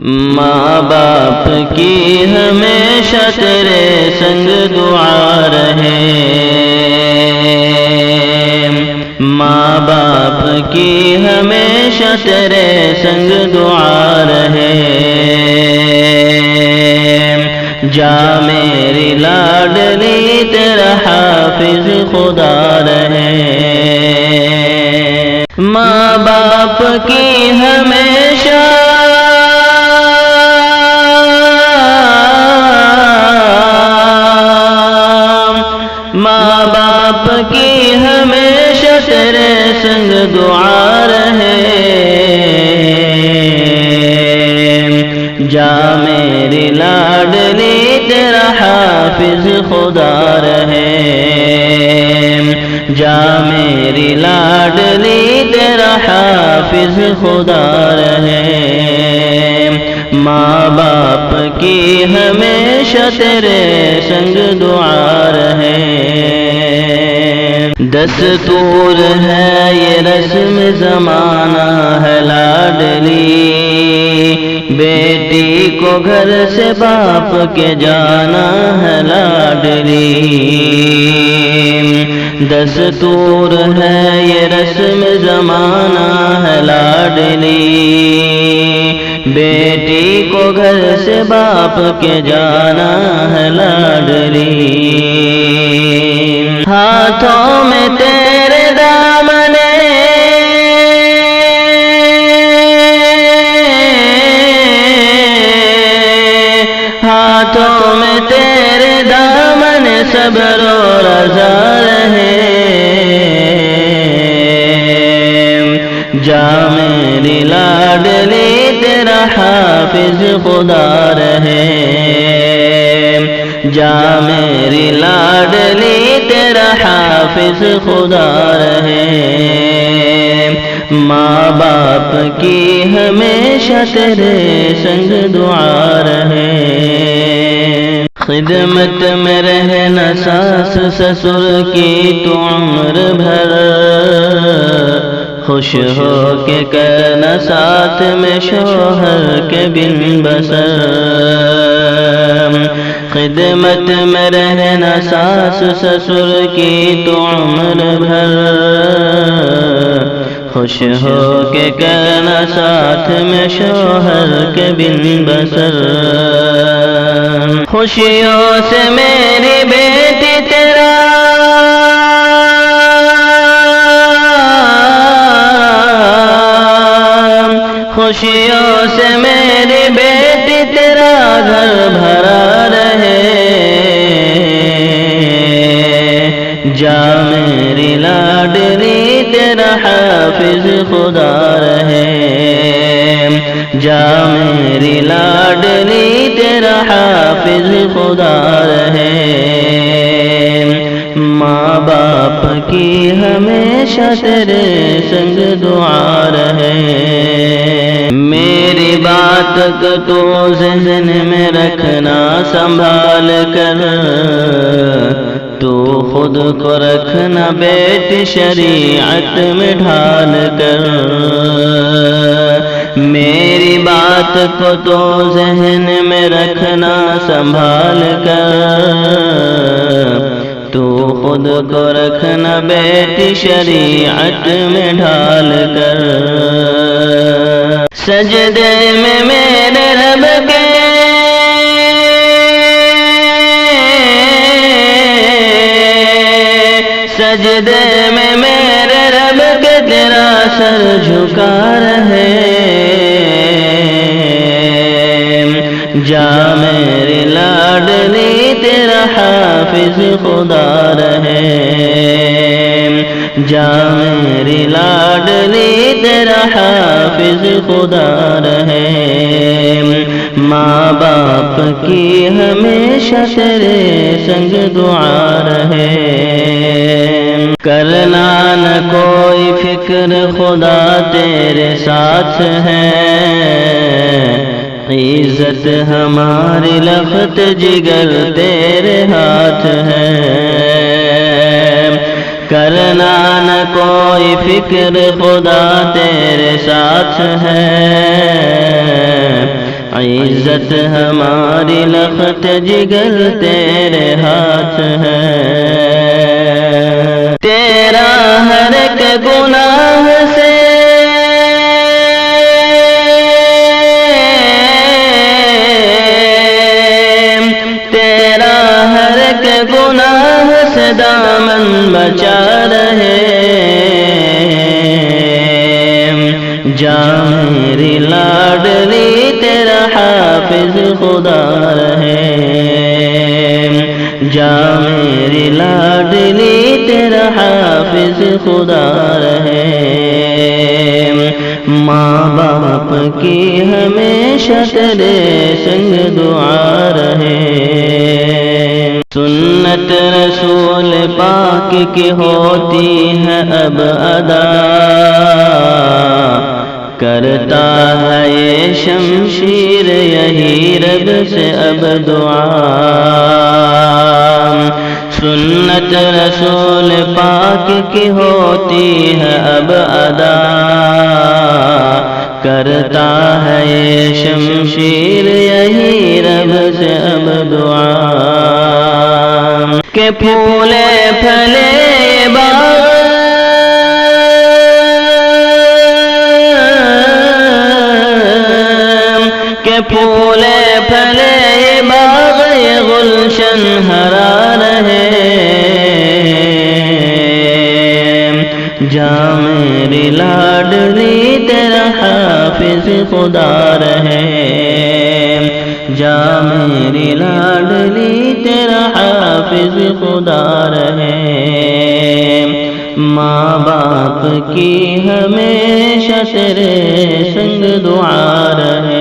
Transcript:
ماں باپ کی ہمیشہ تیرے سنگ دعا رہے، ماں باپ کی ہمیشہ تیرے سنگ دعا رہے، جا میری لاڈلی تیرا حافظ خدا رہے، ماں باپ کی ہمیشہ ماں باپ کی ہمیشہ تیرے سنگ دعا رہے، جا میری لاڈلی تیرا حافظ خدا رہے، جا میری لاڈلی تیرا حافظ خدا رہے، ماں باپ کی ہمیشہ تیرے سنگ دعا رہے۔ دستور ہے یہ رسم زمانہ ہے لاڈلی، بیٹی کو گھر سے باپ کے جانا ہے لاڈلی، دستور ہے یہ رسم زمانہ ہے لاڈلی، بیٹی کو گھر سے باپ کے جانا ہے لاڈلی، ہاتھوں میں تیرے دامن، ہاتھوں میں تیرے دامن صبر و رضا رہے، جا میری لاڈلی تیرا حافظ خدا رہے، جا میری لاڈلی تیرا حافظ خدا رہے، ماں باپ کی ہمیشہ تیرے سنگ دعا رہے، خدمت میں رہنا ساس سسر کی تو عمر بھر، خوش ہو کے کرنا ساتھ میں شوہر کے بن بسر، خدمت میں رہنا ساس سسر کی تو عمر بھر، خوش ہو کے کرنا ساتھ میں شوہر کے بن بسر، خوشیوں سے میری بیٹی تیرا خوشیوں سے میری بیٹی تیرا گھر بھرا رہے، جا میری لاڈلی تیرا حافظ خدا رہے، جا میری لاڈلی تیرا حافظ خدا رہے، ماں باپ کی ہمیشہ تیرے سنگ دعا رہے، میری بات کو تو ذہن میں رکھنا سنبھال کر، تو خود کو رکھنا بیٹی شریعت میں ڈھال کر، میری بات کو تو ذہن میں رکھنا سنبھال کر، تو خود کو رکھنا بیٹی شریعت میں ڈھال کر، سجدے میں میرے رب کے سجدے میں میرے رب کے تیرا سر جھکا رہے، جا میری لاڈلی تیرا حافظ خدا رہے، جا میری لاڈلی تیرا حافظ خدا رہے، ماں باپ کی ہمیشہ تیرے سنگ دعا رہے، کرنا نہ کوئی فکر خدا تیرے ساتھ ہے، عزت ہماری لخت جگر تیرے ہاتھ ہے، کرنا نہ کوئی فکر خدا تیرے ساتھ ہے، عزت ہماری لخت جگر تیرے ہاتھ ہے، تیرا ہر ایک گناہ سے گناہ سے دامن بچا رہے، جا میری لاڈلی تیرا حافظ خدا رہے، جا میری لاڈلی تیرا حافظ خدا رہے، ماں باپ کی ہمیشہ تیرے سنگ دعا رہے، سنت رسول پاک کی ہوتی ہے اب ادا، کرتا ہے یہ شمشیر یہی رب سے اب دعا، سنت رسول پاک کی ہوتی ہے اب ادا، کرتا ہے یہ شمشیر یہی رب سے اب دعا، کہ پھولے پھلے باغ کہ پھولے پھلے باغ یہ گلشن ہرا رہے، جا میری لاڈلی تیرا حافظ خدا رہے، جا میری لاڈلی تیرا حافظ خدا رہے، ماں باپ کی ہمیشہ تیرے سنگ دعا رہے۔